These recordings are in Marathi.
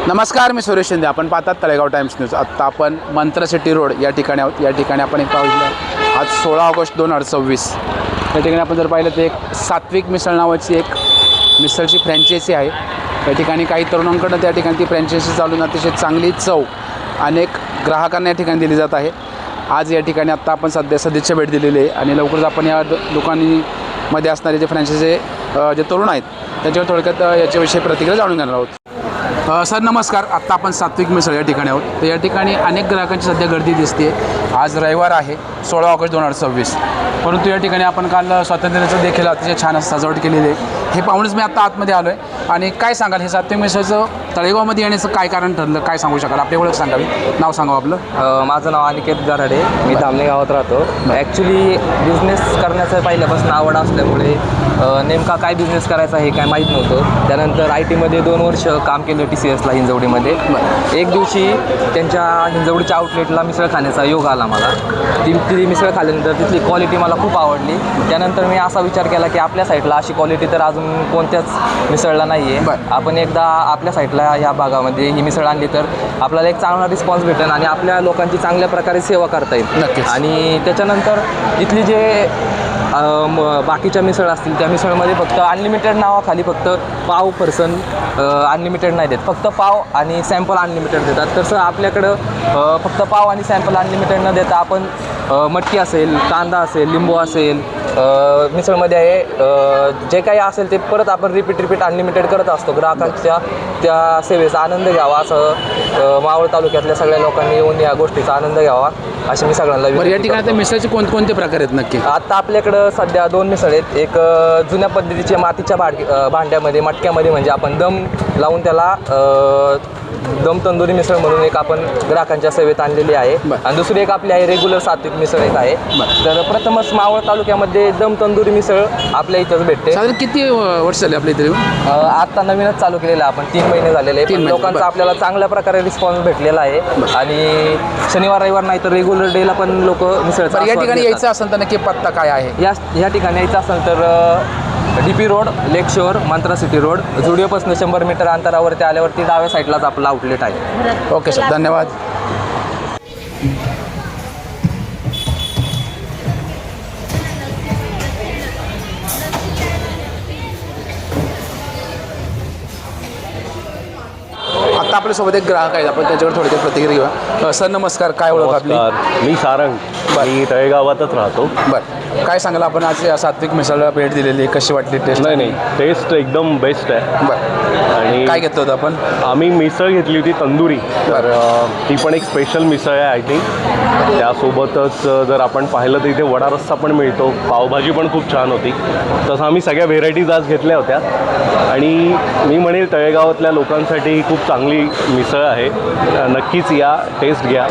नमस्कार, मी सुरेश शिंदे. आपण पाहतात तळेगाव टाइम्स न्यूज. आत्ता आपण मंत्र सिटी रोड या ठिकाणी आहोत. या ठिकाणी आपण एक पाहिलं आज 16 ऑगस्ट 2026. या ठिकाणी आपण जर पाहिलं तर एक सात्विक मिसळ नावाची एक मिसळची फ्रँचायझी आहे. या ठिकाणी काही तरुणांकडून त्या ठिकाणी ती फ्रँचायझी चालून अतिशय चांगली चव अनेक ग्राहकांना या ठिकाणी दिली जात आहे. आज या ठिकाणी आत्ता आपण सदिच्छा भेट दिलेली आहे आणि लवकरच आपण या दुकानामध्ये असणारे जे फ्रँचायझी जे तरुण आहेत त्याच्यावर थोडक्यात याच्याविषयी प्रतिक्रिया जाणून घेणार आहोत. सर नमस्कार. आत्ता आपण सात्विक मिसळ या ठिकाणी आहोत. तर या ठिकाणी अनेक ग्राहकांची सध्या गर्दी दिसते. आज रविवार आहे 16 ऑगस्ट 2026. परंतु या ठिकाणी आपण काल स्वातंत्र्याचं देखील अतिशय छान सजावट केलेली आहे. हे पाहूनच मी आत्ता आतमध्ये आलो आहे. आणि काय सांगाल, हे सात्विक मिसळचं तळेगावमध्ये येण्याचं काय कारण ठरलं, काय सांगू शकाल? आपली ओळख सांगावी, नाव सांगावं आपलं. माझं नाव अनिकेत गराडे, मी धामणे गावात राहतो. ॲक्च्युली बिझनेस करण्याचं पहिल्यापासून आवड असल्यामुळे नेमका काय बिझनेस करायचा हे काय माहीत नव्हतं. त्यानंतर IT मध्ये 2 वर्ष काम केलं TCSला हिंजवडीमध्ये. एक दिवशी त्यांच्या हिंजवडीच्या आउटलेटला मिसळ खाण्याचा योग आला मला. ती मिसळ खाल्ल्यानंतर तिथली क्वालिटी मला खूप आवडली. त्यानंतर मी असा विचार केला की आपल्या साईडला अशी क्वालिटी तर अजून कोणत्याच मिसळला नाही आहे. आपण एकदा आपल्या साईडला ह्या भागामध्ये ही मिसळ आणली तर आपल्याला एक चांगला रिस्पॉन्स भेटेल आणि आपल्या लोकांची चांगल्या प्रकारे सेवा करता येईल. नक्कीच. आणि त्याच्यानंतर इथली जे बाकीच्या मिसळ असतील त्या मिसळमध्ये फक्त अनलिमिटेड नावाखाली फक्त पाव पर्सन अनलिमिटेड नाही देत, फक्त पाव आणि सॅम्पल अनलिमिटेड देतात. तसं आपल्याकडं फक्त पाव आणि सॅम्पल अनलिमिटेड न देता आपण मटकी असेल, कांदा असेल, लिंबू असेल, मिसळमध्ये आहे जे काही असेल ते परत आपण रिपीट अनलिमिटेड करत असतो. ग्राहकांच्या त्या सेवेचा आनंद घ्यावा असं मावळ तालुक्यातल्या सगळ्या लोकांनी येऊन या गोष्टीचा आनंद घ्यावा अशी मी सगळ्यांना या ठिकाणी आता मिसळचे कोणते प्रकार आहेत नक्की? आता आपल्याकडं सध्या 2 मिसळ आहेत. एक जुन्या पद्धतीच्या मातीच्या भांड्यामध्ये मटक्यामध्ये म्हणजे आपण दम लावून त्याला दम तंदुरी मिसळ म्हणून एक आपण ग्राहकांच्या सेवेत आणलेली आहे. आणि दुसरी एक आपली आहे रेग्युलर सात्विक मिसळ एक आहे. तर प्रथमच मावळ तालुक्यामध्ये दम तंदुरी मिसळ आपल्या इथंच भेटते. साधारण किती वर्ष झाले आपल्या इथे? आता नवीनच चालू केलेलं आहे आपण, 3 महिने झालेले आहे. लोकांचा आपल्याला चांगल्या प्रकारे रिस्पॉन्स भेटलेला आहे. आणि शनिवार रविवार नाही तर रेग्युलर डेला पण लोक मिसळ. या ठिकाणी यायचं असेल तर नक्की पत्ता काय आहे? या ठिकाणी यायचं असेल तर DP रोड, लेक शोर, मंत्रा सिटी रोड, जुडिओपासून 100 मीटर अंतरावरती आल्यावरती डाव्या साईडलाच आपला आउटलेट आहे. ओके सर, धन्यवाद. आता आपल्यासोबत एक ग्राहक आहेत, आपण त्याच्यावर थोडक्यात प्रतिक्रिया घेऊया. सर नमस्कार, काय ओळख आपली? मी सारंग, मी तळेगावातच राहतो. बरं, काय सांगाल आपण आज या सात्विक मिसळला भेट दिलेली, कशी वाटली टेस्ट? नाही टेस्ट एकदम बेस्ट आहे. बरं, आणि काय घेतलं होतं आपण? आम्ही मिसळ घेतली होती तंदुरी. तर ती पण एक स्पेशल मिसळ आहे आय थिंक. त्यासोबतच जर आपण पाहिलं तर इथे वडा रस्सा पण मिळतो, पावभाजी पण खूप छान होती. तसं आम्ही सगळ्या व्हेरायटीज आज घेतल्या होत्या. आणि मी म्हणेल तळेगावातल्या लोकांसाठी खूप चांगली मिसळ आहे. नक्कीच या, टेस्ट घ्या.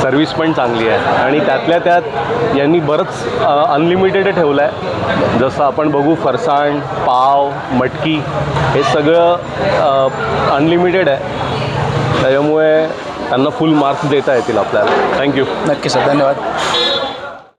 सर्विस पण चांगली आहे आणि त्यातल्या त्यात यांनी बरंच अनलिमिटेड ठेवलं आहे. जसं आपण बघू फरसाण, पाव, मटकी हे सगळं अनलिमिटेड आहे. त्याच्यामुळे त्यांना फुल मार्क्स देता येतील आपल्याला. थँक्यू. नक्की सर, धन्यवाद.